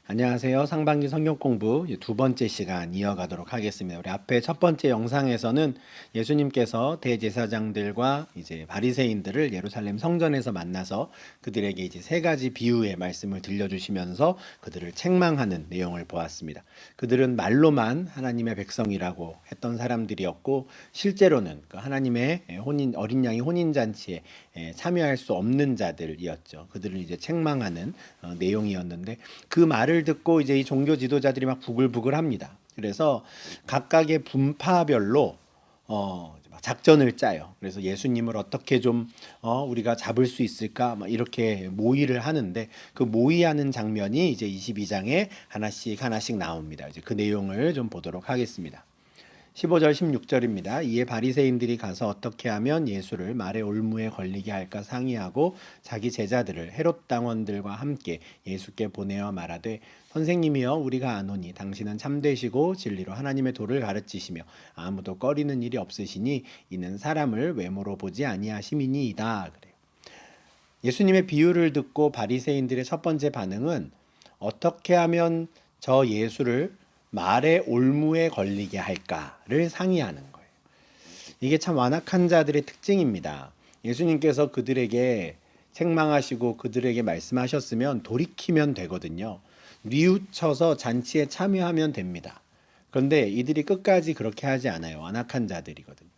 안녕하세요. 상반기 성경 공부 두 번째 시간 이어가도록 하겠습니다. 우리 앞에 첫 번째 영상에서는 예수님께서 대제사장들과 이제 바리새인들을 예루살렘 성전에서 만나서 그들에게 이제 세 가지 비유의 말씀을 들려주시면서 그들을 책망하는 내용을 보았습니다. 그들은 말로만 하나님의 백성이라고 했던 사람들이었고 실제로는 그 하나님의 어린 양의 혼인 잔치에 참여할 수 없는 자들이었죠. 그들을 이제 책망하는 내용이었는데 그 말을 듣고 이제 이 종교 지도자들이 막 부글부글합니다. 그래서 각각의 분파별로 작전을 짜요. 그래서 예수님을 어떻게 좀 우리가 잡을 수 있을까 막 이렇게 모의를 하는데 그 모의하는 장면이 이제 22장에 하나씩 하나씩 나옵니다. 이제 그 내용을 좀 보도록 하겠습니다. 15절 16절입니다. 이에 바리새인들이 가서 어떻게 하면 예수를 말의 올무에 걸리게 할까 상의하고 자기 제자들을 헤롯 당원들과 함께 예수께 보내어 말하되 선생님이여 우리가 아노니 당신은 참되시고 진리로 하나님의 도를 가르치시며 아무도 꺼리는 일이 없으시니 이는 사람을 외모로 보지 아니하심이니이다. 그래요. 예수님의 비유를 듣고 바리새인들의 첫 번째 반응은 어떻게 하면 저 예수를 말의 올무에 걸리게 할까를 상의하는 거예요. 이게 참 완악한 자들의 특징입니다. 예수님께서 그들에게 책망하시고 그들에게 말씀하셨으면 돌이키면 되거든요. 뉘우쳐서 잔치에 참여하면 됩니다. 그런데 이들이 끝까지 그렇게 하지 않아요. 완악한 자들이거든요.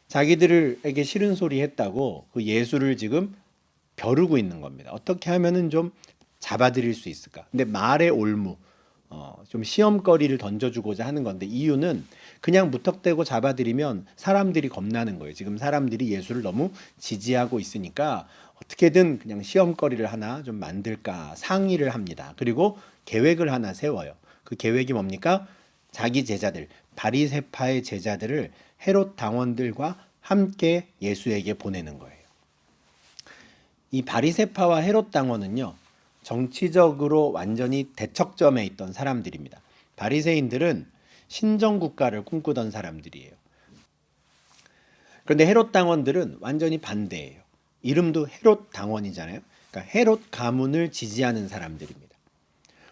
자기들에게 싫은 소리 했다고 그 예수를 지금 벼르고 있는 겁니다. 어떻게 하면은 좀 잡아들일 수 있을까? 근데 말의 올무, 좀 시험거리를 던져주고자 하는 건데 이유는 그냥 무턱대고 잡아들이면 사람들이 겁나는 거예요. 지금 사람들이 예수를 너무 지지하고 있으니까 어떻게든 그냥 시험거리를 하나 좀 만들까 상의를 합니다. 그리고 계획을 하나 세워요. 그 계획이 뭡니까? 자기 제자들, 바리새파의 제자들을 헤롯 당원들과 함께 예수에게 보내는 거예요. 이 바리새파와 헤롯 당원은요. 정치적으로 완전히 대척점에 있던 사람들입니다. 바리새인들은 신정 국가를 꿈꾸던 사람들이에요. 그런데 헤롯 당원들은 완전히 반대예요. 이름도 헤롯 당원이잖아요. 그러니까 헤롯 가문을 지지하는 사람들입니다.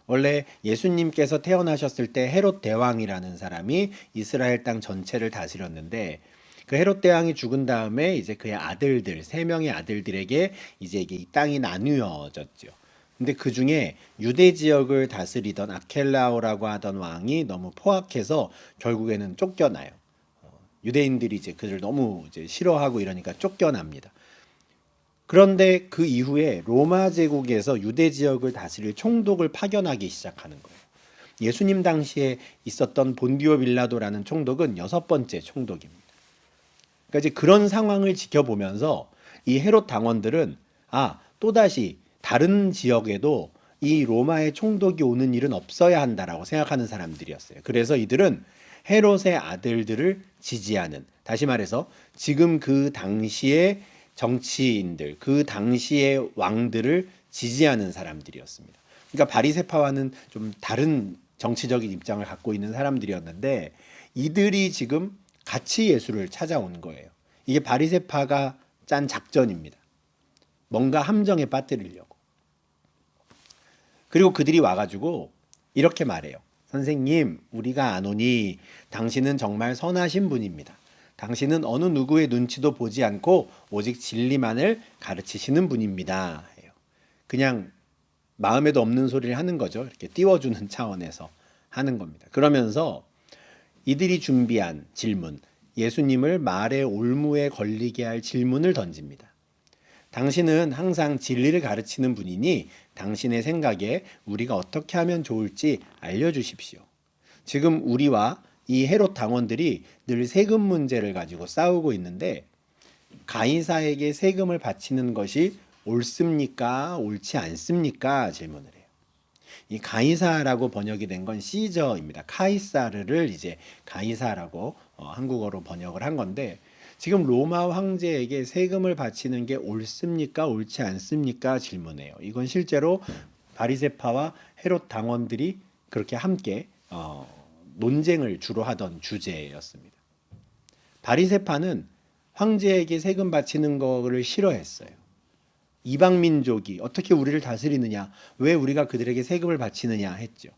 원래 예수님께서 태어나셨을 때 헤롯 대왕이라는 사람이 이스라엘 땅 전체를 다스렸는데 그 헤롯 대왕이 죽은 다음에 이제 그의 아들들 세 명의 아들들에게 이제 이게 이 땅이 나누어졌죠. 근데 그 중에 유대 지역을 다스리던 아켈라오라고 하던 왕이 너무 포악해서 결국에는 쫓겨나요. 유대인들이 이제 그를 너무 이제 싫어하고 이러니까 쫓겨납니다. 그런데 그 이후에 로마 제국에서 유대 지역을 다스릴 총독을 파견하기 시작하는 거예요. 예수님 당시에 있었던 본디오 빌라도라는 총독은 여섯 번째 총독입니다. 그러니까 이제 그런 상황을 지켜보면서 이 헤롯 당원들은 또다시 다른 지역에도 이 로마의 총독이 오는 일은 없어야 한다라고 생각하는 사람들이었어요. 그래서 이들은 헤롯의 아들들을 지지하는, 다시 말해서 지금 그 당시의 정치인들, 그 당시의 왕들을 지지하는 사람들이었습니다. 그러니까 바리새파와는 좀 다른 정치적인 입장을 갖고 있는 사람들이었는데 이들이 지금 같이 예수를 찾아온 거예요. 이게 바리새파가 짠 작전입니다. 뭔가 함정에 빠뜨리려고. 그리고 그들이 와가지고 이렇게 말해요. 선생님, 우리가 아노니 당신은 정말 선하신 분입니다. 당신은 어느 누구의 눈치도 보지 않고 오직 진리만을 가르치시는 분입니다. 그냥 마음에도 없는 소리를 하는 거죠. 이렇게 띄워주는 차원에서 하는 겁니다. 그러면서 이들이 준비한 질문, 예수님을 말의 올무에 걸리게 할 질문을 던집니다. 당신은 항상 진리를 가르치는 분이니 당신의 생각에 우리가 어떻게 하면 좋을지 알려주십시오. 지금 우리와 이 헤롯 당원들이 늘 세금 문제를 가지고 싸우고 있는데 가이사에게 세금을 바치는 것이 옳습니까? 옳지 않습니까? 질문을 해요. 이 가이사라고 번역이 된 건 시저입니다. 카이사르를 이제 가이사라고 한국어로 번역을 한 건데 지금 로마 황제에게 세금을 바치는 게 옳습니까? 옳지 않습니까? 질문해요. 이건 실제로 바리새파와 헤롯 당원들이 그렇게 함께 논쟁을 주로 하던 주제였습니다. 바리새파는 황제에게 세금 바치는 거를 싫어했어요. 이방 민족이 어떻게 우리를 다스리느냐, 왜 우리가 그들에게 세금을 바치느냐 했죠.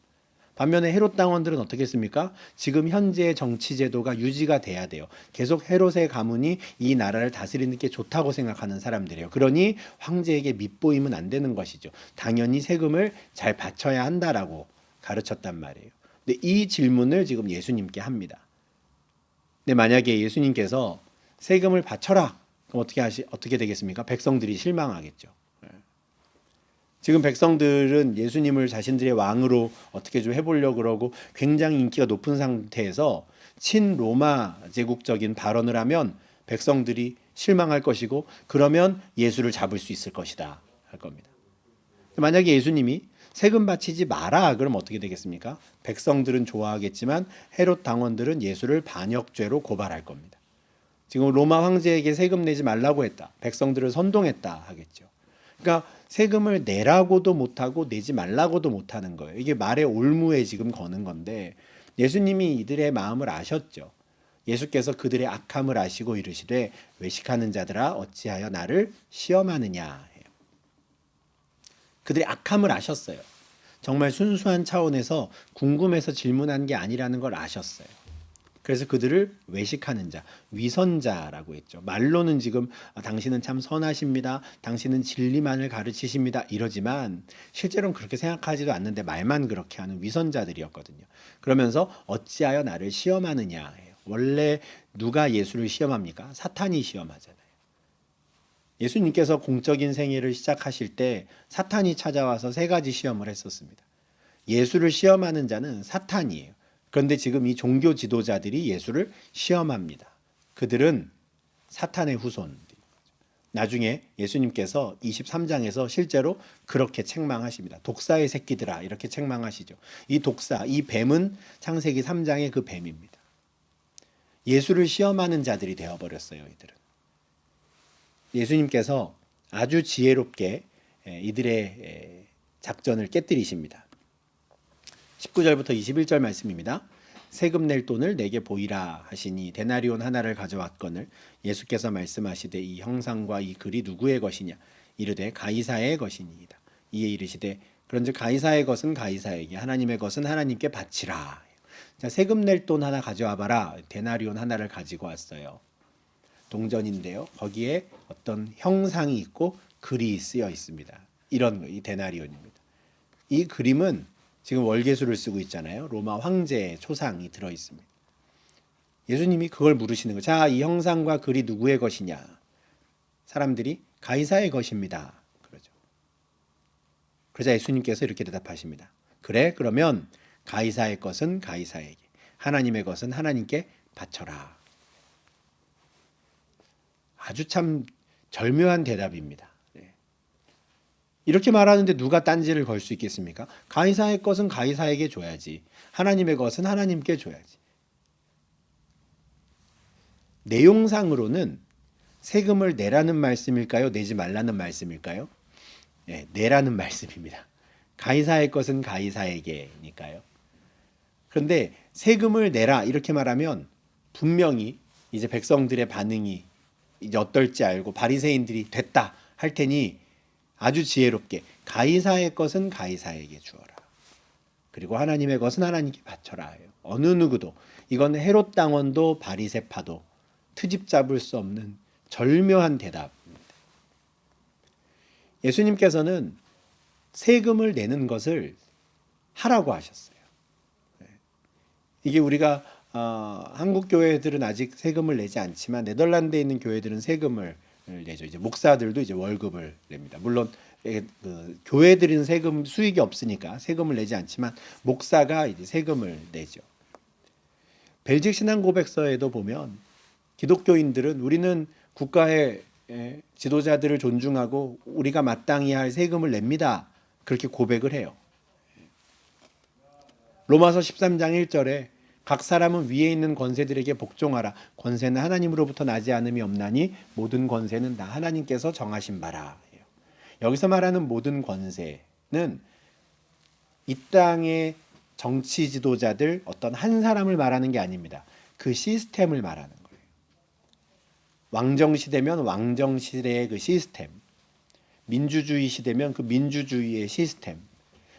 반면에 헤롯 당원들은 어떻게 했습니까? 지금 현재의 정치 제도가 유지가 돼야 돼요. 계속 헤롯의 가문이 이 나라를 다스리는 게 좋다고 생각하는 사람들이에요. 그러니 황제에게 밑보이면 안 되는 것이죠. 당연히 세금을 잘 바쳐야 한다라고 가르쳤단 말이에요. 근데 이 질문을 지금 예수님께 합니다. 근데 만약에 예수님께서 세금을 바쳐라, 그럼 어떻게 되겠습니까? 백성들이 실망하겠죠. 지금 백성들은 예수님을 자신들의 왕으로 어떻게 좀 해보려고 그러고 굉장히 인기가 높은 상태에서 친로마 제국적인 발언을 하면 백성들이 실망할 것이고, 그러면 예수를 잡을 수 있을 것이다 할 겁니다. 만약에 예수님이 세금 바치지 마라 그럼 어떻게 되겠습니까? 백성들은 좋아하겠지만 헤롯 당원들은 예수를 반역죄로 고발할 겁니다. 지금 로마 황제에게 세금 내지 말라고 했다, 백성들을 선동했다 하겠죠. 그러니까 세금을 내라고도 못하고 내지 말라고도 못하는 거예요. 이게 말의 올무에 지금 거는 건데, 예수님이 이들의 마음을 아셨죠. 예수께서 그들의 악함을 아시고 이르시되 외식하는 자들아 어찌하여 나를 시험하느냐 해요. 그들의 악함을 아셨어요. 정말 순수한 차원에서 궁금해서 질문한 게 아니라는 걸 아셨어요. 그래서 그들을 외식하는 자, 위선자라고 했죠. 말로는 지금 당신은 참 선하십니다, 당신은 진리만을 가르치십니다 이러지만 실제로는 그렇게 생각하지도 않는데 말만 그렇게 하는 위선자들이었거든요. 그러면서 어찌하여 나를 시험하느냐 해요. 원래 누가 예수를 시험합니까? 사탄이 시험하잖아요. 예수님께서 공적인 생애를 시작하실 때 사탄이 찾아와서 세 가지 시험을 했었습니다. 예수를 시험하는 자는 사탄이에요. 그런데 지금 이 종교 지도자들이 예수를 시험합니다. 그들은 사탄의 후손. 나중에 예수님께서 23장에서 실제로 그렇게 책망하십니다. 독사의 새끼들아 이렇게 책망하시죠. 이 독사, 이 뱀은 창세기 3장의 그 뱀입니다. 예수를 시험하는 자들이 되어버렸어요. 이들은. 예수님께서 아주 지혜롭게 이들의 작전을 깨뜨리십니다. 19절부터 21절 말씀입니다. 세금 낼 돈을 내게 보이라 하시니 데나리온 하나를 가져왔거늘 예수께서 말씀하시되 이 형상과 이 글이 누구의 것이냐 이르되 가이사의 것이니이다. 이에 이르시되 그런즉 가이사의 것은 가이사에게 하나님의 것은 하나님께 바치라. 자, 세금 낼 돈 하나 가져와 봐라. 데나리온 하나를 가지고 왔어요. 동전인데요. 거기에 어떤 형상이 있고 글이 쓰여 있습니다. 이런 이 데나리온입니다. 이 그림은 지금 월계수를 쓰고 있잖아요. 로마 황제의 초상이 들어 있습니다. 예수님이 그걸 물으시는 거예요. 자, 이 형상과 글이 누구의 것이냐? 사람들이 가이사의 것입니다. 그러죠. 그러자 예수님께서 이렇게 대답하십니다. 그래, 그러면 가이사의 것은 가이사에게, 하나님의 것은 하나님께 바쳐라. 아주 참 절묘한 대답입니다. 이렇게 말하는데 누가 딴지를 걸 수 있겠습니까? 가이사의 것은 가이사에게 줘야지, 하나님의 것은 하나님께 줘야지. 내용상으로는 세금을 내라는 말씀일까요? 내지 말라는 말씀일까요? 네, 내라는 말씀입니다. 가이사의 것은 가이사에게니까요. 그런데 세금을 내라 이렇게 말하면 분명히 이제 백성들의 반응이 이제 어떨지 알고 바리새인들이 됐다 할 테니 아주 지혜롭게 가이사의 것은 가이사에게 주어라. 그리고 하나님의 것은 하나님께 바쳐라 해요. 어느 누구도, 이건 헤롯 당원도 바리새파도 트집 잡을 수 없는 절묘한 대답입니다. 예수님께서는 세금을 내는 것을 하라고 하셨어요. 이게 우리가 한국 교회들은 아직 세금을 내지 않지만 네덜란드에 있는 교회들은 세금을 내죠. 이제 목사들도 이제 월급을 냅니다. 물론 그 교회들은 세금 수익이 없으니까 세금을 내지 않지만 목사가 이제 세금을 내죠. 벨직 신앙 고백서에도 보면 기독교인들은 우리는 국가의 지도자들을 존중하고 우리가 마땅히 할 세금을 냅니다. 그렇게 고백을 해요. 로마서 13장 1절에 각 사람은 위에 있는 권세들에게 복종하라. 권세는 하나님으로부터 나지 않음이 없나니 모든 권세는 다 하나님께서 정하신 바라. 여기서 말하는 모든 권세는 이 땅의 정치 지도자들 어떤 한 사람을 말하는 게 아닙니다. 그 시스템을 말하는 거예요. 왕정시대면 왕정시대의 그 시스템, 민주주의 시대면 그 민주주의의 시스템,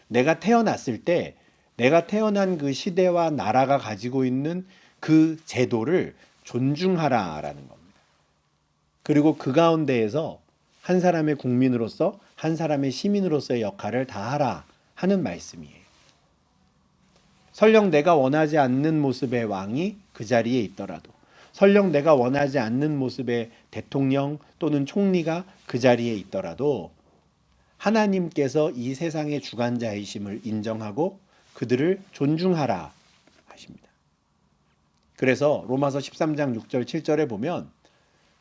내가 태어났을 때 내가 태어난 그 시대와 나라가 가지고 있는 그 제도를 존중하라라는 겁니다. 그리고 그 가운데에서 한 사람의 국민으로서 한 사람의 시민으로서의 역할을 다하라 하는 말씀이에요. 설령 내가 원하지 않는 모습의 왕이 그 자리에 있더라도, 설령 내가 원하지 않는 모습의 대통령 또는 총리가 그 자리에 있더라도 하나님께서 이 세상의 주관자이심을 인정하고 그들을 존중하라 하십니다. 그래서 로마서 13장 6절 7절에 보면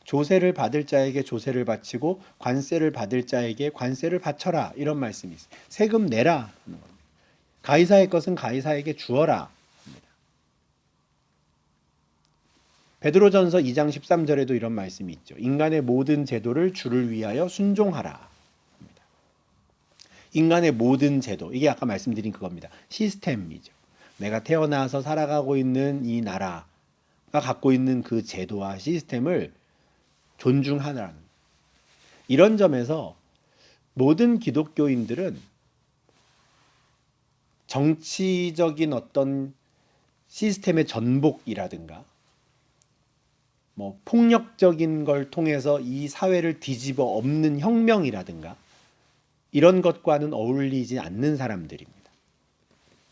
조세를 받을 자에게 조세를 바치고 관세를 받을 자에게 관세를 바쳐라, 이런 말씀이 있어요. 세금 내라. 가이사의 것은 가이사에게 주어라. 베드로전서 2장 13절에도 이런 말씀이 있죠. 인간의 모든 제도를 주를 위하여 순종하라. 인간의 모든 제도, 이게 아까 말씀드린 그겁니다. 시스템이죠. 내가 태어나서 살아가고 있는 이 나라가 갖고 있는 그 제도와 시스템을 존중하라는, 이런 점에서 모든 기독교인들은 정치적인 어떤 시스템의 전복이라든가 폭력적인 걸 통해서 이 사회를 뒤집어 엎는 혁명이라든가 이런 것과는 어울리지 않는 사람들입니다.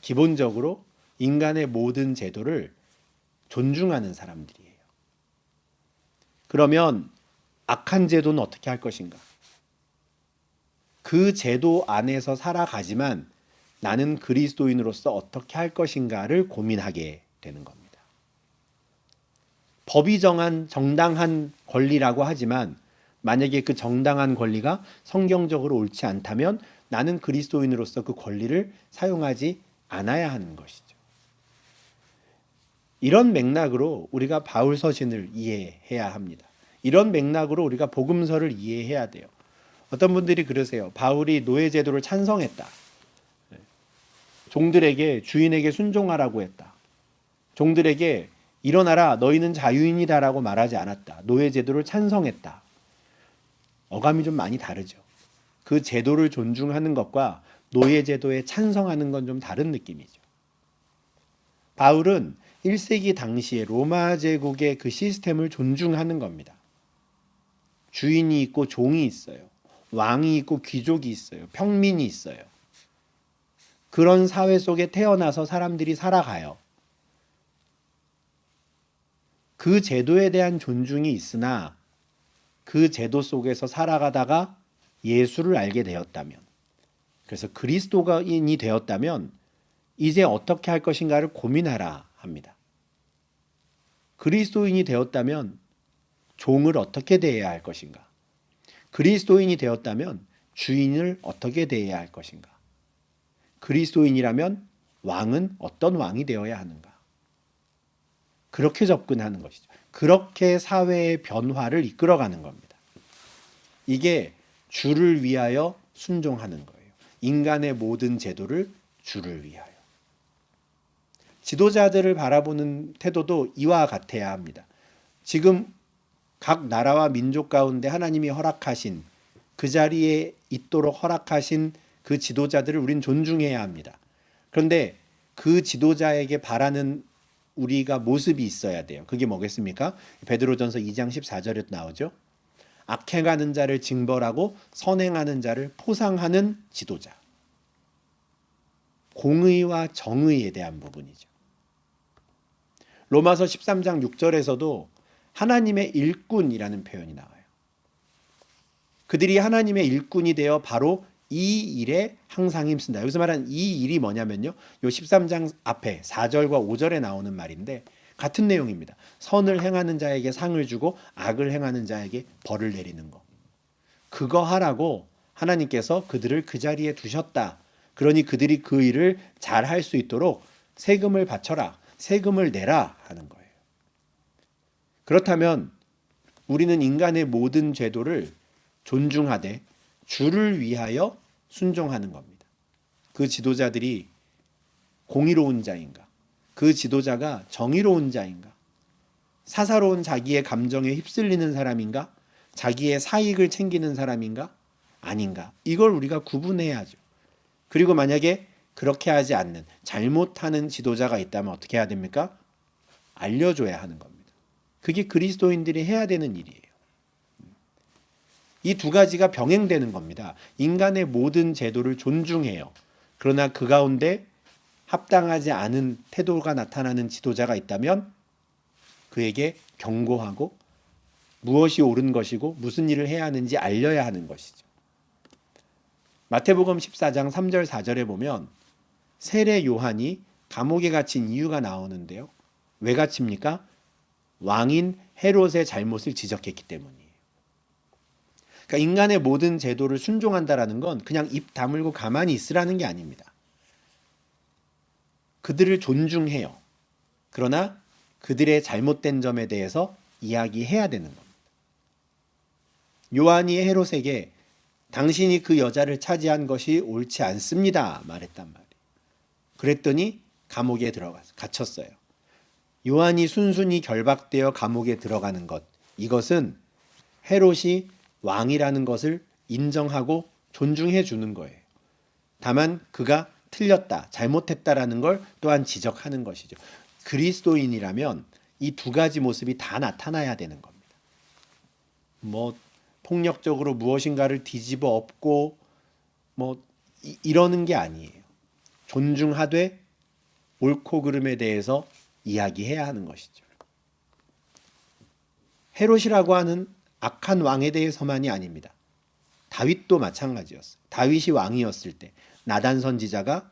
기본적으로 인간의 모든 제도를 존중하는 사람들이에요. 그러면 악한 제도는 어떻게 할 것인가? 그 제도 안에서 살아가지만 나는 그리스도인으로서 어떻게 할 것인가를 고민하게 되는 겁니다. 법이 정한 정당한 권리라고 하지만 만약에 그 정당한 권리가 성경적으로 옳지 않다면 나는 그리스도인으로서 그 권리를 사용하지 않아야 하는 것이죠. 이런 맥락으로 우리가 바울 서신을 이해해야 합니다. 이런 맥락으로 우리가 복음서를 이해해야 돼요. 어떤 분들이 그러세요. 바울이 노예제도를 찬성했다. 종들에게 주인에게 순종하라고 했다. 종들에게 일어나라 너희는 자유인이다라고 말하지 않았다. 노예제도를 찬성했다. 어감이 좀 많이 다르죠. 그 제도를 존중하는 것과 노예제도에 찬성하는 건 좀 다른 느낌이죠. 바울은 1세기 당시에 로마 제국의 그 시스템을 존중하는 겁니다. 주인이 있고 종이 있어요. 왕이 있고 귀족이 있어요. 평민이 있어요. 그런 사회 속에 태어나서 사람들이 살아가요. 그 제도에 대한 존중이 있으나 그 제도 속에서 살아가다가 예수를 알게 되었다면, 그래서 그리스도인이 되었다면 이제 어떻게 할 것인가를 고민하라 합니다. 그리스도인이 되었다면 종을 어떻게 대해야 할 것인가? 그리스도인이 되었다면 주인을 어떻게 대해야 할 것인가? 그리스도인이라면 왕은 어떤 왕이 되어야 하는가? 그렇게 접근하는 것이죠. 그렇게 사회의 변화를 이끌어가는 겁니다. 이게 주를 위하여 순종하는 거예요. 인간의 모든 제도를 주를 위하여. 지도자들을 바라보는 태도도 이와 같아야 합니다. 지금 각 나라와 민족 가운데 하나님이 허락하신, 그 자리에 있도록 허락하신 그 지도자들을 우린 존중해야 합니다. 그런데 그 지도자에게 바라는 우리가 모습이 있어야 돼요. 그게 뭐겠습니까? 베드로전서 2장 14절에 나오죠. 악행하는 자를 징벌하고 선행하는 자를 포상하는 지도자. 공의와 정의에 대한 부분이죠. 로마서 13장 6절에서도 하나님의 일꾼이라는 표현이 나와요. 그들이 하나님의 일꾼이 되어 바로 이 일에 항상 힘쓴다. 여기서 말하는 이 일이 뭐냐면요, 요 13장 앞에 4절과 5절에 나오는 말인데 같은 내용입니다. 선을 행하는 자에게 상을 주고 악을 행하는 자에게 벌을 내리는 거. 그거 하라고 하나님께서 그들을 그 자리에 두셨다. 그러니 그들이 그 일을 잘 할 수 있도록 세금을 바쳐라, 세금을 내라 하는 거예요. 그렇다면 우리는 인간의 모든 제도를 존중하되 주를 위하여 순종하는 겁니다. 그 지도자들이 공의로운 자인가? 그 지도자가 정의로운 자인가? 사사로운 자기의 감정에 휩쓸리는 사람인가? 자기의 사익을 챙기는 사람인가? 아닌가? 이걸 우리가 구분해야죠. 그리고 만약에 그렇게 하지 않는 잘못하는 지도자가 있다면 어떻게 해야 됩니까? 알려줘야 하는 겁니다. 그게 그리스도인들이 해야 되는 일이에요. 이 두 가지가 병행되는 겁니다. 인간의 모든 제도를 존중해요. 그러나 그 가운데 합당하지 않은 태도가 나타나는 지도자가 있다면 그에게 경고하고 무엇이 옳은 것이고 무슨 일을 해야 하는지 알려야 하는 것이죠. 마태복음 14장 3절 4절에 보면 세례 요한이 감옥에 갇힌 이유가 나오는데요. 왜 갇힙니까? 왕인 헤롯의 잘못을 지적했기 때문이에요. 그러니까 인간의 모든 제도를 순종한다라는 건 그냥 입 다물고 가만히 있으라는 게 아닙니다. 그들을 존중해요. 그러나 그들의 잘못된 점에 대해서 이야기해야 되는 겁니다. 요한이 헤롯에게 당신이 그 여자를 차지한 것이 옳지 않습니다 말했단 말이에요. 그랬더니 감옥에 들어가서 갇혔어요. 요한이 순순히 결박되어 감옥에 들어가는 것, 이것은 헤롯이 왕이라는 것을 인정하고 존중해 주는 거예요. 다만 그가 틀렸다, 잘못했다라는 걸 또한 지적하는 것이죠. 그리스도인이라면 이 두 가지 모습이 다 나타나야 되는 겁니다. 폭력적으로 무엇인가를 뒤집어 엎고 이러는 게 아니에요. 존중하되 옳고 그름에 대해서 이야기해야 하는 것이죠. 헤롯이라고 하는 악한 왕에 대해서만이 아닙니다. 다윗도 마찬가지였어요. 다윗이 왕이었을 때 나단 선지자가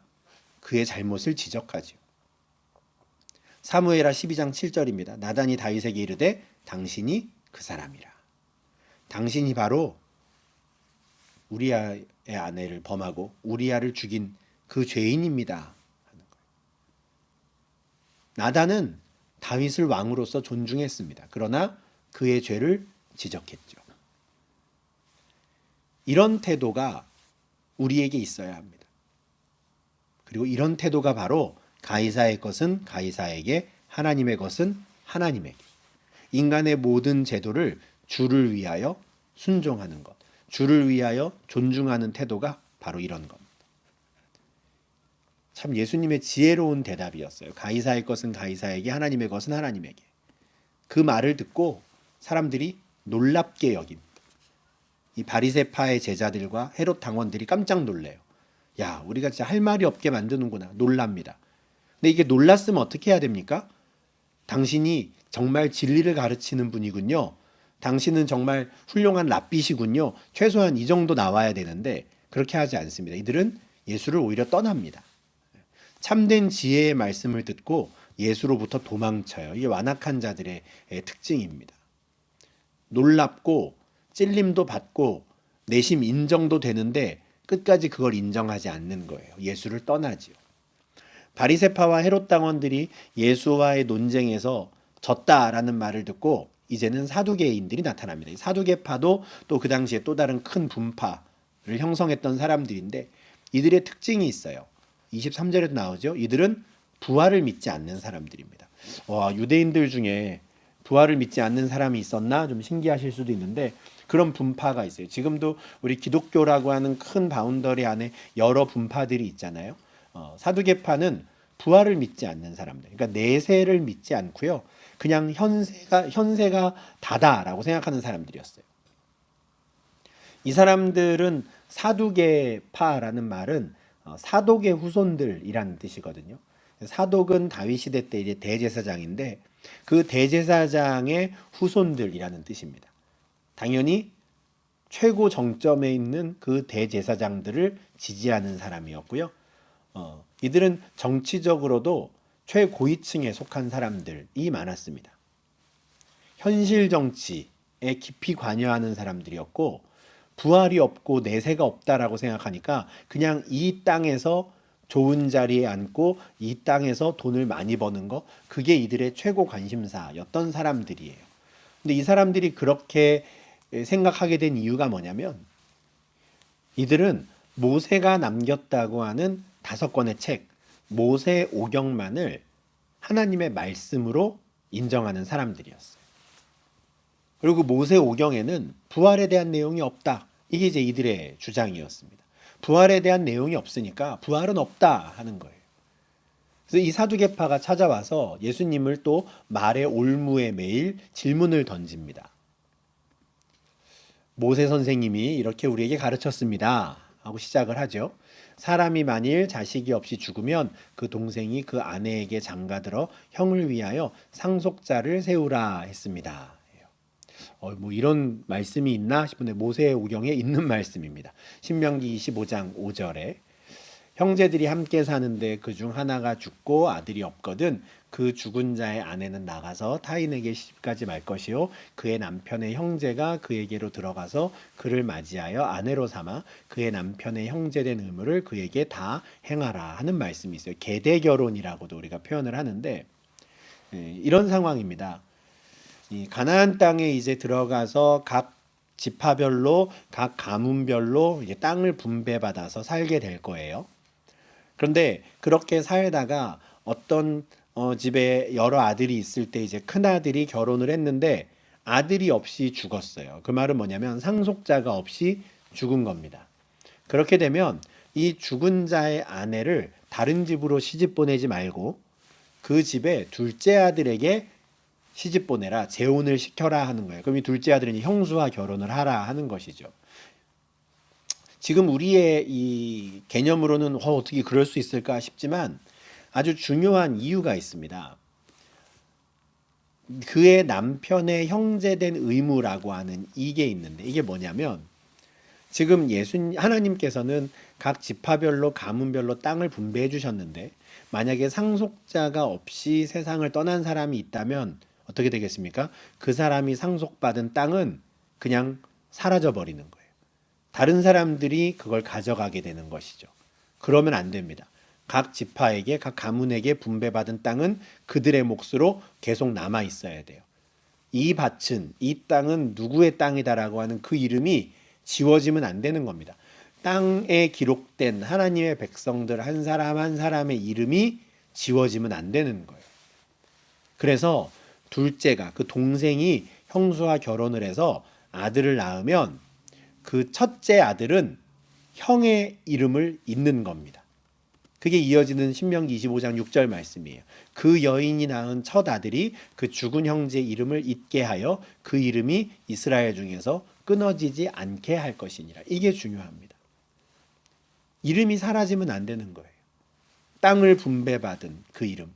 그의 잘못을 지적하지요. 사무엘하 12장 7절입니다. 나단이 다윗에게 이르되 당신이 그 사람이라. 당신이 바로 우리아의 아내를 범하고 우리아를 죽인 그 죄인입니다 하는 거예요. 나단은 다윗을 왕으로서 존중했습니다. 그러나 그의 죄를 지적했죠. 이런 태도가 우리에게 있어야 합니다. 그리고 이런 태도가 바로 가이사의 것은 가이사에게, 하나님의 것은 하나님에게. 인간의 모든 제도를 주를 위하여 순종하는 것, 주를 위하여 존중하는 태도가 바로 이런 겁니다. 참 예수님의 지혜로운 대답이었어요. 가이사의 것은 가이사에게, 하나님의 것은 하나님에게. 그 말을 듣고 사람들이 놀랍게 여깁니다. 이 바리새파의 제자들과 헤롯 당원들이 깜짝 놀래요. 야, 우리가 진짜 할 말이 없게 만드는구나. 놀랍니다. 근데 이게 놀랐으면 어떻게 해야 됩니까? 당신이 정말 진리를 가르치는 분이군요. 당신은 정말 훌륭한 랍비시군요. 최소한 이 정도 나와야 되는데 그렇게 하지 않습니다. 이들은 예수를 오히려 떠납니다. 참된 지혜의 말씀을 듣고 예수로부터 도망쳐요. 이게 완악한 자들의 특징입니다. 놀랍고 찔림도 받고 내심 인정도 되는데 끝까지 그걸 인정하지 않는 거예요. 예수를 떠나지요. 바리새파와 헤롯 당원들이 예수와의 논쟁에서 졌다라는 말을 듣고 이제는 사두개인들이 나타납니다. 이 사두개파도 또 그 당시에 또 다른 큰 분파를 형성했던 사람들인데 이들의 특징이 있어요. 23절에도 나오죠. 이들은 부활을 믿지 않는 사람들입니다. 유대인들 중에 부활을 믿지 않는 사람이 있었나 좀 신기하실 수도 있는데 그런 분파가 있어요. 지금도 우리 기독교라고 하는 큰 바운더리 안에 여러 분파들이 있잖아요. 사두개파는 부활을 믿지 않는 사람들, 그러니까 내세를 믿지 않고요. 그냥 현세가 다다라고 생각하는 사람들이었어요. 이 사람들은 사두개파라는 말은 사독의 후손들이라는 뜻이거든요. 사독은 다윗 시대 때 이제 대제사장인데 그 대제사장의 후손들이라는 뜻입니다. 당연히 최고 정점에 있는 그 대제사장들을 지지하는 사람이었고요. 이들은 정치적으로도 최고위층에 속한 사람들이 많았습니다. 현실 정치에 깊이 관여하는 사람들이었고 부활이 없고 내세가 없다라고 생각하니까 그냥 이 땅에서 좋은 자리에 앉고 이 땅에서 돈을 많이 버는 거, 그게 이들의 최고 관심사였던 사람들이에요. 근데 이 사람들이 그렇게 생각하게 된 이유가 뭐냐면 이들은 모세가 남겼다고 하는 5권의 책, 모세 오경만을 하나님의 말씀으로 인정하는 사람들이었어요. 그리고 모세 오경에는 부활에 대한 내용이 없다. 이게 이제 이들의 주장이었습니다. 부활에 대한 내용이 없으니까 부활은 없다 하는 거예요. 그래서 이 사두개파가 찾아와서 예수님을 또 말의 올무에 매일 질문을 던집니다. 모세 선생님이 이렇게 우리에게 가르쳤습니다 하고 시작을 하죠. 사람이 만일 자식이 없이 죽으면 그 동생이 그 아내에게 장가들어 형을 위하여 상속자를 세우라 했습니다. 뭐 이런 말씀이 있나 싶은데 모세의 오경에 있는 말씀입니다. 신명기 25장 5절에 형제들이 함께 사는데 그중 하나가 죽고 아들이 없거든 그 죽은 자의 아내는 나가서 타인에게 시집가지 말 것이요 그의 남편의 형제가 그에게로 들어가서 그를 맞이하여 아내로 삼아 그의 남편의 형제된 의무를 그에게 다 행하라 하는 말씀이 있어요. 계대 결혼이라고도 우리가 표현을 하는데 이런 상황입니다. 이 가나안 땅에 이제 들어가서 각 지파별로 각 가문별로 이제 땅을 분배받아서 살게 될 거예요. 그런데 그렇게 살다가 어떤 집에 여러 아들이 있을 때 이제 큰 아들이 결혼을 했는데 아들이 없이 죽었어요. 그 말은 뭐냐면 상속자가 없이 죽은 겁니다. 그렇게 되면 이 죽은 자의 아내를 다른 집으로 시집 보내지 말고 그 집에 둘째 아들에게 시집 보내라, 재혼을 시켜라 하는 거예요. 그럼 이 둘째 아들은 형수와 결혼을 하라 하는 것이죠. 지금 우리의 이 개념으로는 어떻게 그럴 수 있을까 싶지만 아주 중요한 이유가 있습니다. 그의 남편의 형제된 의무라고 하는 이게 있는데 이게 뭐냐면 지금 하나님께서는 각 지파별로 가문별로 땅을 분배해 주셨는데 만약에 상속자가 없이 세상을 떠난 사람이 있다면 어떻게 되겠습니까? 그 사람이 상속받은 땅은 그냥 사라져 버리는 거예요. 다른 사람들이 그걸 가져가게 되는 것이죠. 그러면 안 됩니다. 각 지파에게, 각 가문에게 분배받은 땅은 그들의 몫으로 계속 남아 있어야 돼요. 이 밭은, 이 땅은 누구의 땅이다라고 하는 그 이름이 지워지면 안 되는 겁니다. 땅에 기록된 하나님의 백성들 한 사람 한 사람의 이름이 지워지면 안 되는 거예요. 그래서 둘째가, 그 동생이 형수와 결혼을 해서 아들을 낳으면 그 첫째 아들은 형의 이름을 잇는 겁니다. 그게 이어지는 신명기 25장 6절 말씀이에요. 그 여인이 낳은 첫 아들이 그 죽은 형제 이름을 잇게 하여 그 이름이 이스라엘 중에서 끊어지지 않게 할 것이니라. 이게 중요합니다. 이름이 사라지면 안 되는 거예요. 땅을 분배받은 그 이름.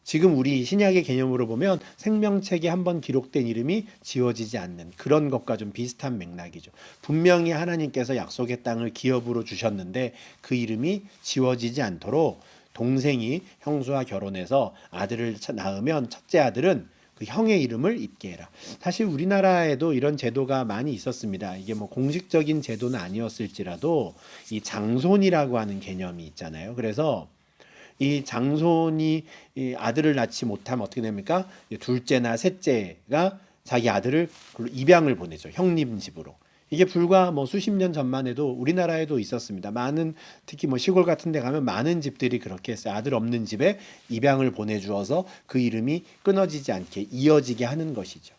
지금 우리 신약의 개념으로 보면 생명책에 한번 기록된 이름이 지워지지 않는 그런 것과 좀 비슷한 맥락이죠. 분명히 하나님께서 약속의 땅을 기업으로 주셨는데 그 이름이 지워지지 않도록 동생이 형수와 결혼해서 아들을 낳으면 첫째 아들은 그 형의 이름을 잇게 해라. 사실 우리나라에도 이런 제도가 많이 있었습니다. 이게 뭐 공식적인 제도는 아니었을지라도 이 장손이라고 하는 개념이 있잖아요. 그래서 이 장손이 이 아들을 낳지 못하면 어떻게 됩니까? 둘째나 셋째가 자기 아들을 입양을 보내죠. 형님 집으로. 이게 불과 뭐 수십 년 전만 해도 우리나라에도 있었습니다. 많은 특히 뭐 시골 같은 데 가면 많은 집들이 그렇게 했어요. 아들 없는 집에 입양을 보내주어서 그 이름이 끊어지지 않게 이어지게 하는 것이죠.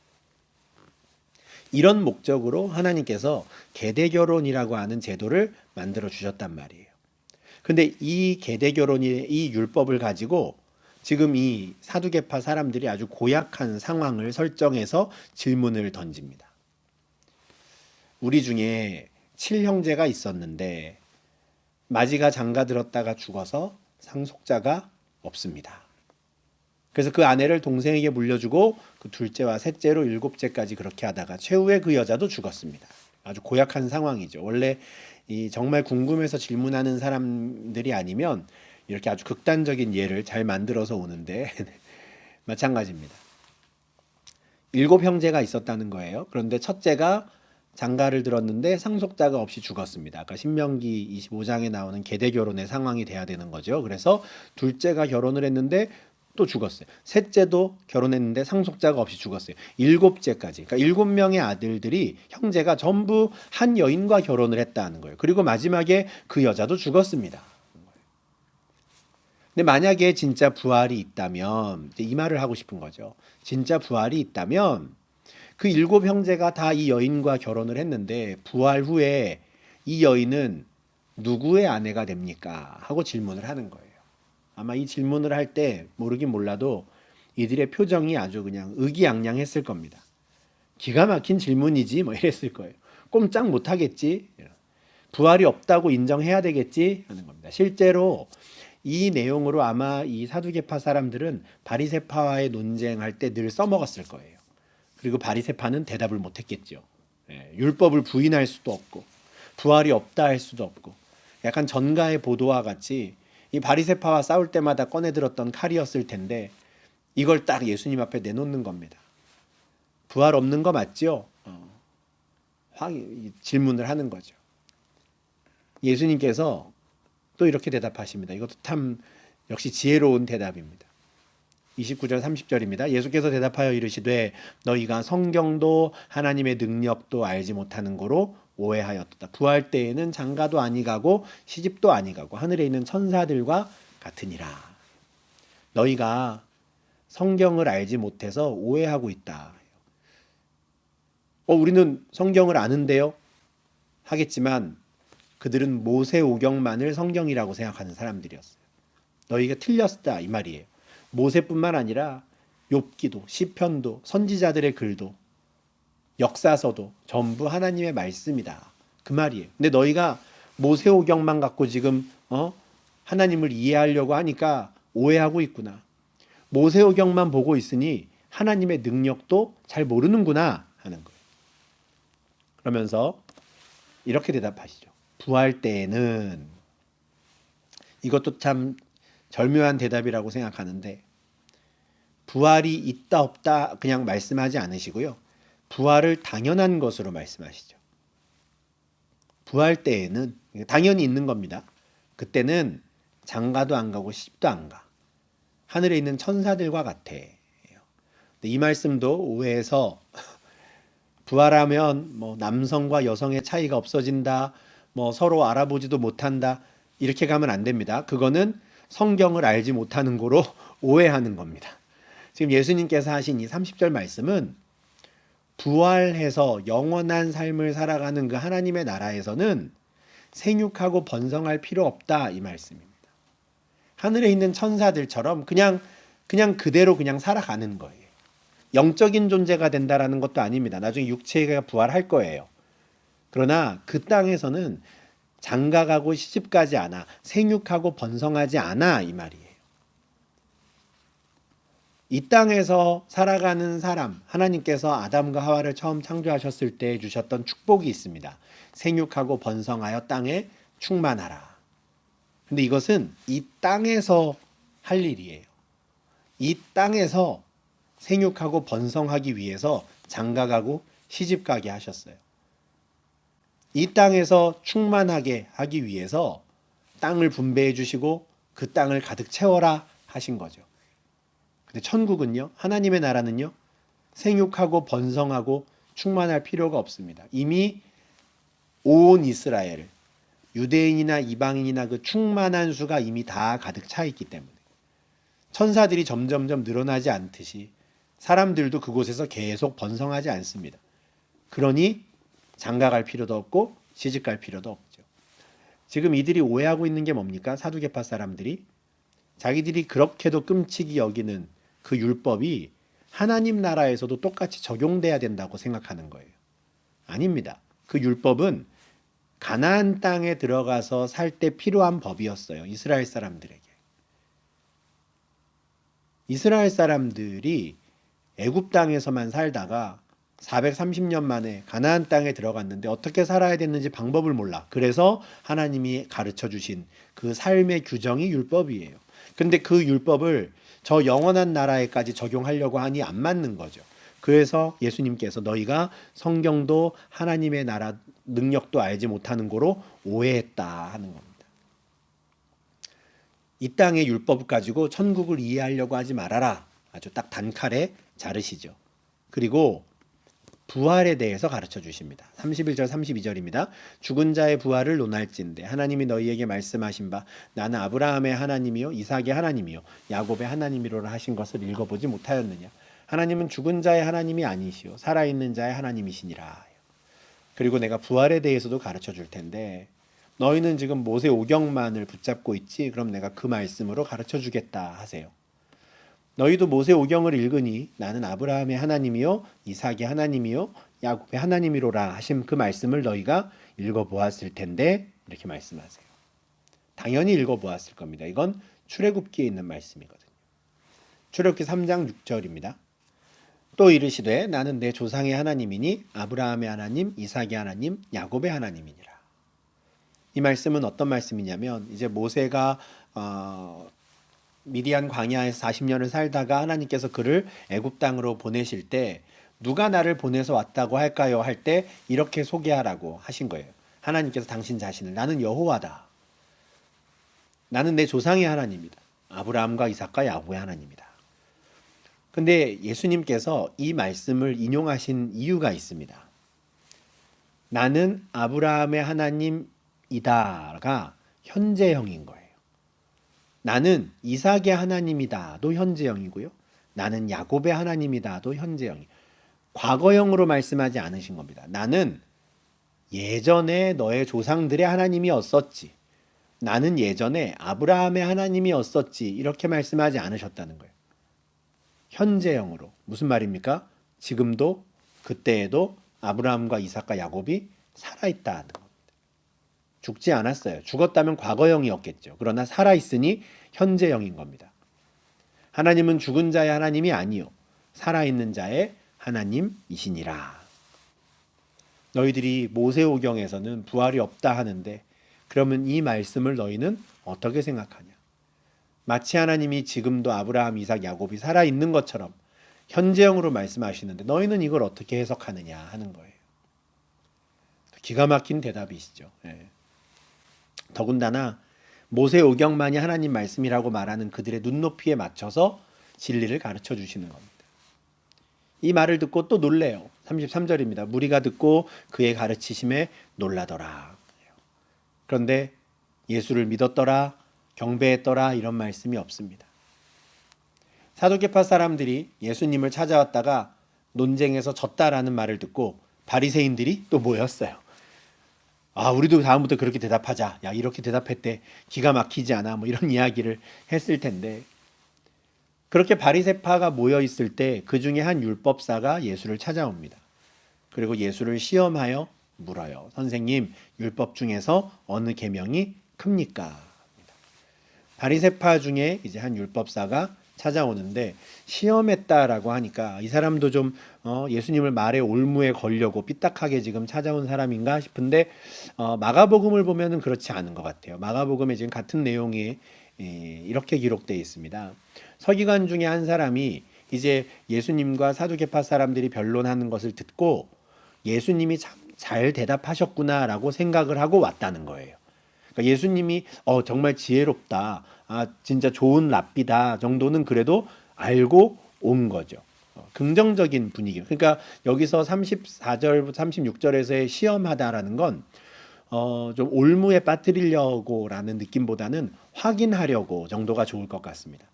이런 목적으로 하나님께서 계대결혼이라고 하는 제도를 만들어 주셨단 말이에요. 근데 이 계대 결혼이 이 율법을 가지고 지금 이 사두개파 사람들이 아주 고약한 상황을 설정해서 질문을 던집니다. 우리 중에 7형제가 있었는데 마지가 장가 들었다가 죽어서 상속자가 없습니다. 그래서 그 아내를 동생에게 물려주고 그 둘째와 셋째로 일곱째까지 그렇게 하다가 최후에 그 여자도 죽었습니다. 아주 고약한 상황이죠. 원래 이 정말 궁금해서 질문하는 사람들이 아니면 이렇게 아주 극단적인 예를 잘 만들어서 오는데 마찬가지입니다. 7형제가 있었다는 거예요. 그런데 첫째가 장가를 들었는데 상속자가 없이 죽었습니다. 아까 신명기 25장에 나오는 계대 결혼의 상황이 돼야 되는 거죠. 그래서 둘째가 결혼을 했는데 또 죽었어요. 셋째도 결혼했는데 상속자가 없이 죽었어요. 일곱째까지. 그러니까 7명의 아들들이 형제가 전부 한 여인과 결혼을 했다는 거예요. 그리고 마지막에 그 여자도 죽었습니다. 근데 만약에 진짜 부활이 있다면 이 말을 하고 싶은 거죠. 진짜 부활이 있다면 그 일곱 형제가 다 이 여인과 결혼을 했는데 부활 후에 이 여인은 누구의 아내가 됩니까? 하고 질문을 하는 거예요. 아마 이 질문을 할 때 모르긴 몰라도 이들의 표정이 아주 그냥 의기양양했을 겁니다. 기가 막힌 질문이지 뭐 이랬을 거예요. 꼼짝 못 하겠지. 부활이 없다고 인정해야 되겠지 하는 겁니다. 실제로 이 내용으로 아마 이 사두개파 사람들은 바리새파와의 논쟁할 때 늘 써먹었을 거예요. 그리고 바리새파는 대답을 못 했겠죠. 율법을 부인할 수도 없고 부활이 없다 할 수도 없고 약간 전가의 보도와 같이 이 바리새파와 싸울 때마다 꺼내 들었던 칼이었을 텐데 이걸 딱 예수님 앞에 내놓는 겁니다. 부활 없는 거 맞죠? 질문을 하는 거죠. 예수님께서 또 이렇게 대답하십니다. 이것도 참 역시 지혜로운 대답입니다. 29절 30절입니다. 예수께서 대답하여 이르시되 너희가 성경도 하나님의 능력도 알지 못하는 거로 오해하였다. 부활 때에는 장가도 아니가고 시집도 아니가고 하늘에 있는 천사들과 같으니라. 너희가 성경을 알지 못해서 오해하고 있다. 우리는 성경을 아는데요? 하겠지만 그들은 모세오경만을 성경이라고 생각하는 사람들이었어요. 너희가 틀렸다 이 말이에요. 모세뿐만 아니라 욥기도 시편도 선지자들의 글도 역사서도 전부 하나님의 말씀이다. 그 말이에요. 근데 너희가 모세오경만 갖고 지금 하나님을 이해하려고 하니까 오해하고 있구나. 모세오경만 보고 있으니 하나님의 능력도 잘 모르는구나 하는 거예요. 그러면서 이렇게 대답하시죠. 부활 때에는 이것도 참 절묘한 대답이라고 생각하는데 부활이 있다 없다 그냥 말씀하지 않으시고요. 부활을 당연한 것으로 말씀하시죠. 부활 때에는 당연히 있는 겁니다. 그때는 장가도 안 가고 시집도 안 가. 하늘에 있는 천사들과 같아. 이 말씀도 오해해서 부활하면 뭐 남성과 여성의 차이가 없어진다. 뭐 서로 알아보지도 못한다. 이렇게 가면 안 됩니다. 그거는 성경을 알지 못하는 거로 오해하는 겁니다. 지금 예수님께서 하신 이 30절 말씀은 부활해서 영원한 삶을 살아가는 그 하나님의 나라에서는 생육하고 번성할 필요 없다 이 말씀입니다. 하늘에 있는 천사들처럼 그냥 그대로 그냥 살아가는 거예요. 영적인 존재가 된다라는 것도 아닙니다. 나중에 육체가 부활할 거예요. 그러나 그 땅에서는 장가가고 시집가지 않아 생육하고 번성하지 않아 이 말이에요. 이 땅에서 살아가는 사람, 하나님께서 아담과 하와를 처음 창조하셨을 때 주셨던 축복이 있습니다. 생육하고 번성하여 땅에 충만하라. 근데 이것은 이 땅에서 할 일이에요. 이 땅에서 생육하고 번성하기 위해서 장가가고 시집가게 하셨어요. 이 땅에서 충만하게 하기 위해서 땅을 분배해 주시고 그 땅을 가득 채워라 하신 거죠. 근데 천국은요, 하나님의 나라는요, 생육하고 번성하고 충만할 필요가 없습니다. 이미 온 이스라엘, 유대인이나 이방인이나 그 충만한 수가 이미 다 가득 차 있기 때문에 천사들이 점점점 늘어나지 않듯이 사람들도 그곳에서 계속 번성하지 않습니다. 그러니 장가갈 필요도 없고 시집갈 필요도 없죠. 지금 이들이 오해하고 있는 게 뭡니까? 사두개파 사람들이 자기들이 그렇게도 끔찍이 여기는 그 율법이 하나님 나라에서도 똑같이 적용돼야 된다고 생각하는 거예요. 아닙니다. 그 율법은 가나안 땅에 들어가서 살 때 필요한 법이었어요. 이스라엘 사람들에게. 이스라엘 사람들이 애굽 땅에서만 살다가 430년 만에 가나안 땅에 들어갔는데 어떻게 살아야 됐는지 방법을 몰라. 그래서 하나님이 가르쳐 주신 그 삶의 규정이 율법이에요. 근데 그 율법을 저 영원한 나라에까지 적용하려고 하니 안 맞는 거죠. 그래서 예수님께서 너희가 성경도 하나님의 나라 능력도 알지 못하는 거로 오해했다 하는 겁니다. 이 땅의 율법 가지고 천국을 이해하려고 하지 말아라. 아주 딱 단칼에 자르시죠. 그리고 부활에 대해서 가르쳐 주십니다. 31절 32절입니다. 죽은 자의 부활을 논할진대 하나님이 너희에게 말씀하신 바 나는 아브라함의 하나님이요 이삭의 하나님이요 야곱의 하나님이로라 하신 것을 읽어보지 못하였느냐. 하나님은 죽은 자의 하나님이 아니시오 살아있는 자의 하나님이시니라. 그리고 내가 부활에 대해서도 가르쳐 줄 텐데 너희는 지금 모세 오경만을 붙잡고 있지? 그럼 내가 그 말씀으로 가르쳐 주겠다 하세요. 너희도 모세 오경을 읽으니 나는 아브라함의 하나님이요 이삭의 하나님이요 야곱의 하나님이로라 하신 그 말씀을 너희가 읽어보았을 텐데 이렇게 말씀하세요. 당연히 읽어보았을 겁니다. 이건 출애굽기에 있는 말씀이거든요. 출애굽기 3장 6절입니다. 또 이르시되 나는 내 조상의 하나님이니 아브라함의 하나님, 이삭의 하나님, 야곱의 하나님이니라. 이 말씀은 어떤 말씀이냐면 이제 모세가 미디안 광야에서 40년을 살다가 하나님께서 그를 애굽 땅으로 보내실 때 누가 나를 보내서 왔다고 할까요? 할 때 이렇게 소개하라고 하신 거예요. 하나님께서 당신 자신을 나는 여호와다. 나는 내 조상의 하나님이다. 아브라함과 이삭과 야곱의 하나님이다. 근데 예수님께서 이 말씀을 인용하신 이유가 있습니다. 나는 아브라함의 하나님이다가 현재형인 거예요. 나는 이삭의 하나님이다도 현재형이고요. 나는 야곱의 하나님이다도 현재형이에요. 과거형으로 말씀하지 않으신 겁니다. 나는 예전에 너의 조상들의 하나님이었었지. 나는 예전에 아브라함의 하나님이었었지. 이렇게 말씀하지 않으셨다는 거예요. 현재형으로. 무슨 말입니까? 지금도 그때에도 아브라함과 이삭과 야곱이 살아있다는 겁니다. 죽지 않았어요. 죽었다면 과거형이었겠죠. 그러나 살아있으니 현재형인 겁니다. 하나님은 죽은 자의 하나님이 아니요 살아있는 자의 하나님이시니라. 너희들이 모세오경에서는 부활이 없다 하는데 그러면 이 말씀을 너희는 어떻게 생각하냐? 마치 하나님이 지금도 아브라함, 이삭, 야곱이 살아있는 것처럼 현재형으로 말씀하시는데 너희는 이걸 어떻게 해석하느냐 하는 거예요. 기가 막힌 대답이시죠. 예. 더군다나 모세오경만이 하나님 말씀이라고 말하는 그들의 눈높이에 맞춰서 진리를 가르쳐 주시는 겁니다. 이 말을 듣고 또 놀래요. 33절입니다. 무리가 듣고 그의 가르치심에 놀라더라. 그런데 예수를 믿었더라, 경배했더라 이런 말씀이 없습니다. 사두개파 사람들이 예수님을 찾아왔다가 논쟁에서 졌다라는 말을 듣고 바리새인들이 또 모였어요. 아, 우리도 다음부터 그렇게 대답하자. 야, 이렇게 대답했대. 기가 막히지 않아? 뭐 이런 이야기를 했을 텐데 그렇게 바리새파가 모여 있을 때 그 중에 한 율법사가 예수를 찾아옵니다. 그리고 예수를 시험하여 물어요. 선생님, 율법 중에서 어느 계명이 큽니까? 바리새파 중에 이제 한 율법사가 찾아오는데 시험했다라고 하니까 이 사람도 좀 예수님을 말의 올무에 걸려고 삐딱하게 지금 찾아온 사람인가 싶은데 마가복음을 보면은 그렇지 않은 것 같아요. 마가복음에 지금 같은 내용이 이렇게 기록되어 있습니다. 서기관 중에 한 사람이 이제 예수님과 사두개파 사람들이 변론하는 것을 듣고 예수님이 참 잘 대답하셨구나라고 생각을 하고 왔다는 거예요. 그러니까 예수님이 정말 지혜롭다, 진짜 좋은 랍비다 정도는 그래도 알고 온 거죠. 긍정적인 분위기. 그러니까 여기서 34절부터 36절에서의 시험하다라는 건 좀 올무에 빠뜨리려고라는 느낌보다는 확인하려고 정도가 좋을 것 같습니다.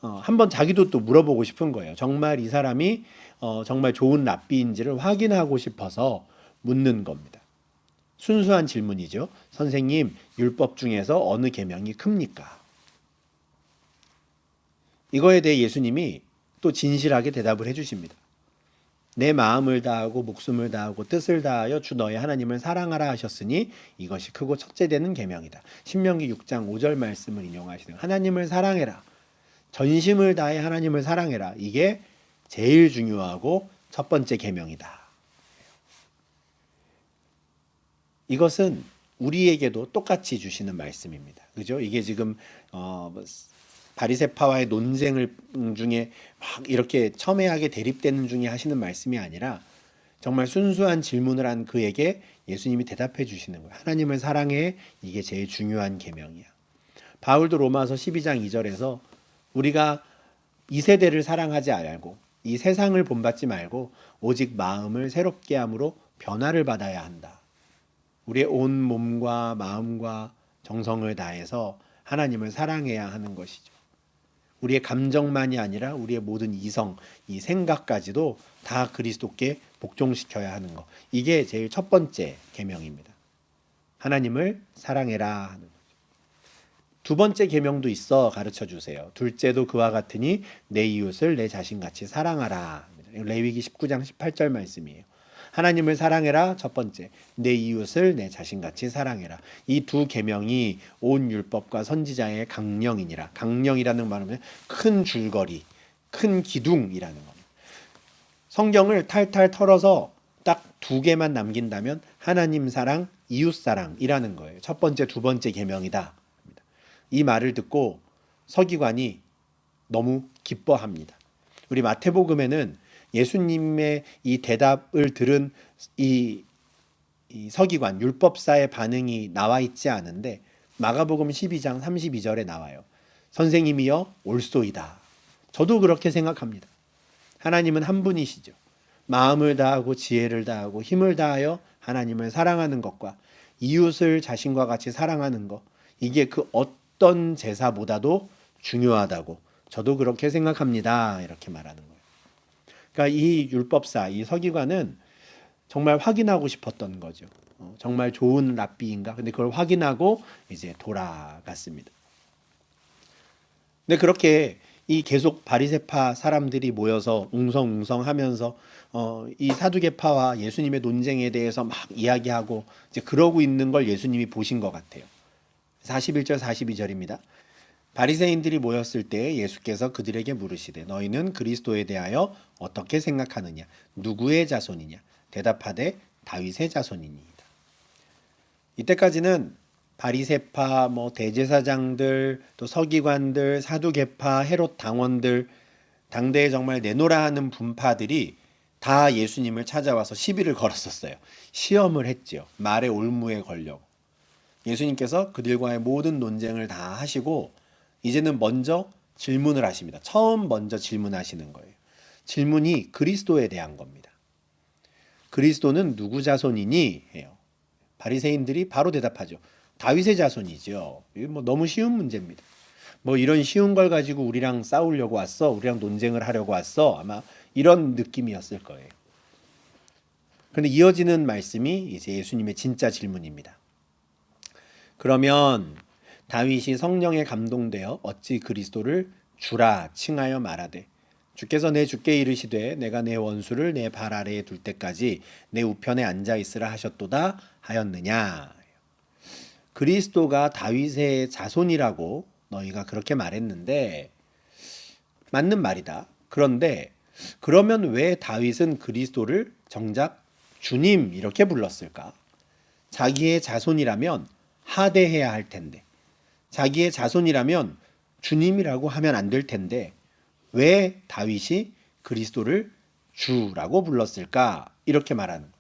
한번 자기도 또 물어보고 싶은 거예요. 정말 이 사람이 정말 좋은 랍비인지를 확인하고 싶어서 묻는 겁니다. 순수한 질문이죠. 선생님, 율법 중에서 어느 계명이 큽니까? 이거에 대해 예수님이 또 진실하게 대답을 해주십니다. 내 마음을 다하고 목숨을 다하고 뜻을 다하여 주 너의 하나님을 사랑하라 하셨으니 이것이 크고 첫째 되는 계명이다. 신명기 6장 5절 말씀을 인용하시는 하나님을 사랑해라. 전심을 다해 하나님을 사랑해라. 이게 제일 중요하고 첫 번째 계명이다. 이것은 우리에게도 똑같이 주시는 말씀입니다. 그죠? 이게 지금 바리새파와의 논쟁을 중에 막 이렇게 첨예하게 대립되는 중에 하시는 말씀이 아니라 정말 순수한 질문을 한 그에게 예수님이 대답해 주시는 거예요. 하나님을 사랑해. 이게 제일 중요한 계명이야. 바울도 로마서 12장 2절에서 우리가 이 세대를 사랑하지 말고 이 세상을 본받지 말고 오직 마음을 새롭게 함으로 변화를 받아야 한다. 우리의 온 몸과 마음과 정성을 다해서 하나님을 사랑해야 하는 것이죠. 우리의 감정만이 아니라 우리의 모든 이성, 이 생각까지도 다 그리스도께 복종시켜야 하는 거. 이게 제일 첫 번째 계명입니다. 하나님을 사랑해라 하는 거. 두 번째 계명도 있어 가르쳐 주세요. 둘째도 그와 같으니 내 이웃을 내 자신같이 사랑하라. 레위기 19장 18절 말씀이에요. 하나님을 사랑해라 첫 번째, 내 이웃을 내 자신같이 사랑해라. 이 두 계명이 온 율법과 선지자의 강령이니라. 강령이라는 말은 큰 줄거리, 큰 기둥이라는 겁니다. 성경을 탈탈 털어서 딱 두 개만 남긴다면 하나님 사랑, 이웃 사랑이라는 거예요. 첫 번째, 두 번째 계명이다. 이 말을 듣고 서기관이 너무 기뻐합니다. 우리 마태복음에는 예수님의 이 대답을 들은 이 서기관, 율법사의 반응이 나와 있지 않은데 마가복음 12장 32절에 나와요. 선생님이여 올소이다. 저도 그렇게 생각합니다. 하나님은 한 분이시죠. 마음을 다하고 지혜를 다하고 힘을 다하여 하나님을 사랑하는 것과 이웃을 자신과 같이 사랑하는 것, 이게 그 어떤 제사보다도 중요하다고 저도 그렇게 생각합니다. 이렇게 말하는 거예요. 그러니까 이 율법사, 이 서기관은 정말 확인하고 싶었던 거죠. 정말 좋은 랍비인가? 근데 그걸 확인하고 이제 돌아갔습니다. 근데 그렇게 이 계속 바리새파 사람들이 모여서 웅성웅성하면서 이 사두개파와 예수님의 논쟁에 대해서 막 이야기하고 이제 그러고 있는 걸 예수님이 보신 것 같아요. 41절 42절입니다. 바리새인들이 모였을 때 예수께서 그들에게 물으시되 너희는 그리스도에 대하여 어떻게 생각하느냐? 누구의 자손이냐? 대답하되 다윗의 자손이니이다. 이때까지는 바리새파, 대제사장들, 또 서기관들, 사두개파, 헤롯 당원들, 당대에 정말 내노라 하는 분파들이 다 예수님을 찾아와서 시비를 걸었었어요. 시험을 했죠. 말의 올무에 걸려고. 예수님께서 그들과의 모든 논쟁을 다 하시고 이제는 먼저 질문을 하십니다. 처음 먼저 질문하시는 거예요. 질문이 그리스도에 대한 겁니다. 그리스도는 누구 자손이니? 해요. 바리새인들이 바로 대답하죠. 다윗의 자손이죠. 이거 너무 쉬운 문제입니다. 이런 쉬운 걸 가지고 우리랑 싸우려고 왔어? 우리랑 논쟁을 하려고 왔어? 아마 이런 느낌이었을 거예요. 그런데 이어지는 말씀이 이제 예수님의 진짜 질문입니다. 그러면 다윗이 성령에 감동되어 어찌 그리스도를 주라 칭하여 말하되 주께서 내 주께 이르시되 내가 내 원수를 내 발 아래에 둘 때까지 내 우편에 앉아 있으라 하셨도다 하였느냐. 그리스도가 다윗의 자손이라고 너희가 그렇게 말했는데 맞는 말이다. 그런데 그러면 왜 다윗은 그리스도를 정작 주님 이렇게 불렀을까? 자기의 자손이라면 하대해야 할 텐데, 자기의 자손이라면 주님이라고 하면 안 될 텐데 왜 다윗이 그리스도를 주라고 불렀을까? 이렇게 말하는 거예요.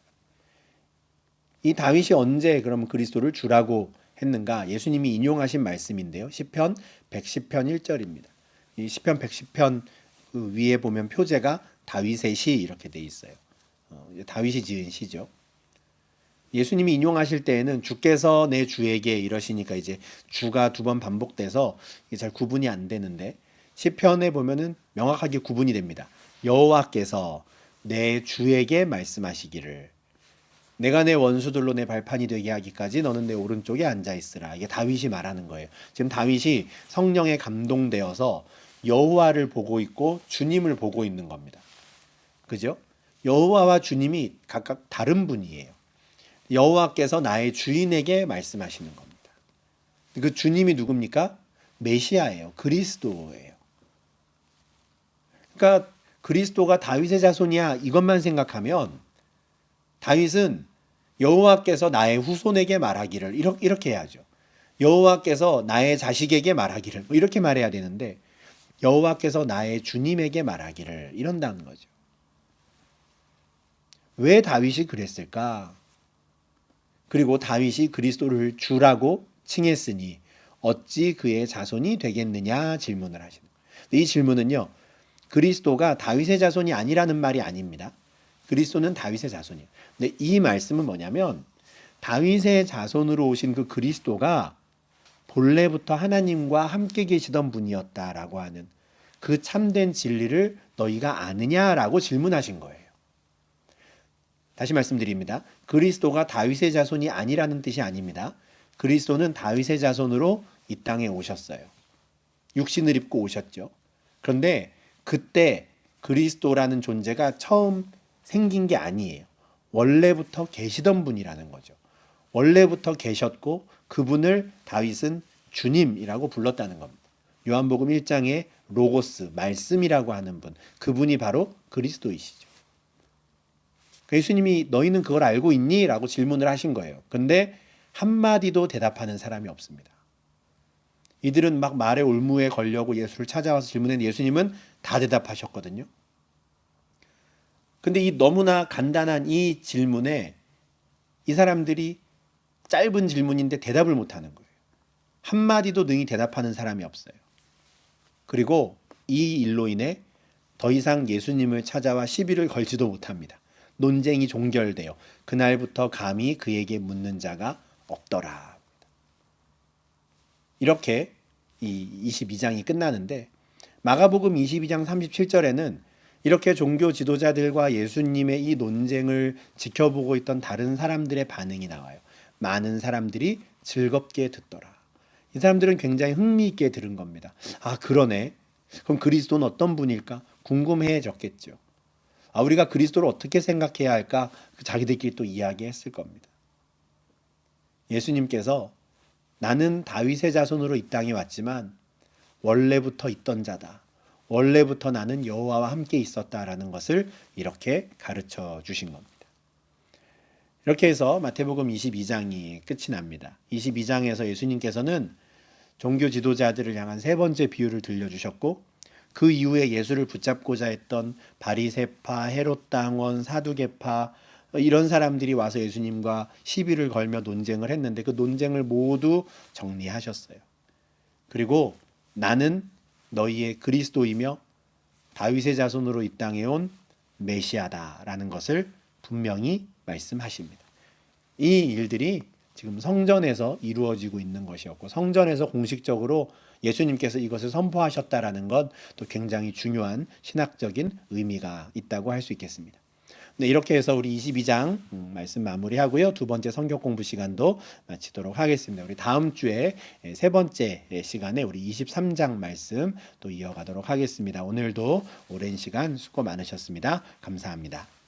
이 다윗이 언제 그럼 그리스도를 주라고 했는가? 예수님이 인용하신 말씀인데요. 시편 110편 1절입니다. 이 시편 110편 그 위에 보면 표제가 다윗의 시 이렇게 돼 있어요. 다윗이 지은 시죠. 예수님이 인용하실 때에는 주께서 내 주에게 이러시니까 이제 주가 두 번 반복돼서 이게 잘 구분이 안 되는데 시편에 보면은 명확하게 구분이 됩니다. 여호와께서 내 주에게 말씀하시기를 내가 내 원수들로 내 발판이 되게 하기까지 너는 내 오른쪽에 앉아 있으라. 이게 다윗이 말하는 거예요. 지금 다윗이 성령에 감동되어서 여호와를 보고 있고 주님을 보고 있는 겁니다. 그죠? 여호와와 주님이 각각 다른 분이에요. 여호와께서 나의 주인에게 말씀하시는 겁니다. 그 주님이 누굽니까? 메시아예요. 그리스도예요. 그러니까 그리스도가 다윗의 자손이야 이것만 생각하면 다윗은 여호와께서 나의 후손에게 말하기를 이렇게 해야죠. 여호와께서 나의 자식에게 말하기를 이렇게 말해야 되는데 여호와께서 나의 주님에게 말하기를 이런다는 거죠. 왜 다윗이 그랬을까? 그리고 다윗이 그리스도를 주라고 칭했으니 어찌 그의 자손이 되겠느냐 질문을 하시는 거예요. 이 질문은요. 그리스도가 다윗의 자손이 아니라는 말이 아닙니다. 그리스도는 다윗의 자손이에요. 근데 이 말씀은 뭐냐면 다윗의 자손으로 오신 그 그리스도가 본래부터 하나님과 함께 계시던 분이었다라고 하는 그 참된 진리를 너희가 아느냐라고 질문하신 거예요. 다시 말씀드립니다. 그리스도가 다윗의 자손이 아니라는 뜻이 아닙니다. 그리스도는 다윗의 자손으로 이 땅에 오셨어요. 육신을 입고 오셨죠. 그런데 그때 그리스도라는 존재가 처음 생긴 게 아니에요. 원래부터 계시던 분이라는 거죠. 원래부터 계셨고 그분을 다윗은 주님이라고 불렀다는 겁니다. 요한복음 1장에 로고스, 말씀이라고 하는 분, 그분이 바로 그리스도이시죠. 예수님이 너희는 그걸 알고 있니? 라고 질문을 하신 거예요. 그런데 한마디도 대답하는 사람이 없습니다. 이들은 막 말의 올무에 걸려고 예수를 찾아와서 질문했는데 예수님은 다 대답하셨거든요. 근데 이 너무나 간단한 이 질문에 이 사람들이 짧은 질문인데 대답을 못하는 거예요. 한마디도 능히 대답하는 사람이 없어요. 그리고 이 일로 인해 더 이상 예수님을 찾아와 시비를 걸지도 못합니다. 논쟁이 종결되어 그날부터 감히 그에게 묻는 자가 없더라. 이렇게 이 22장이 끝나는데 마가복음 22장 37절에는 이렇게 종교 지도자들과 예수님의 이 논쟁을 지켜보고 있던 다른 사람들의 반응이 나와요. 많은 사람들이 즐겁게 듣더라. 이 사람들은 굉장히 흥미있게 들은 겁니다. 아, 그러네. 그럼 그리스도는 어떤 분일까? 궁금해졌겠죠. 아, 우리가 그리스도를 어떻게 생각해야 할까? 자기들끼리 또 이야기했을 겁니다. 예수님께서 나는 다윗의 자손으로 이 땅에 왔지만 원래부터 있던 자다. 원래부터 나는 여호와와 함께 있었다라는 것을 이렇게 가르쳐 주신 겁니다. 이렇게 해서 마태복음 22장이 끝이 납니다. 22장에서 예수님께서는 종교 지도자들을 향한 세 번째 비유를 들려주셨고 그 이후에 예수를 붙잡고자 했던 바리새파, 헤롯 당원, 사두개파 이런 사람들이 와서 예수님과 시비를 걸며 논쟁을 했는데 그 논쟁을 모두 정리하셨어요. 그리고 나는 너희의 그리스도이며 다윗의 자손으로 이 땅에 온 메시아다라는 것을 분명히 말씀하십니다. 이 일들이 지금 성전에서 이루어지고 있는 것이었고 성전에서 공식적으로 예수님께서 이것을 선포하셨다라는 건 또 굉장히 중요한 신학적인 의미가 있다고 할 수 있겠습니다. 네, 이렇게 해서 우리 22장 말씀 마무리하고요. 두 번째 성경 공부 시간도 마치도록 하겠습니다. 우리 다음 주에 세 번째 시간에 우리 23장 말씀 또 이어가도록 하겠습니다. 오늘도 오랜 시간 수고 많으셨습니다. 감사합니다.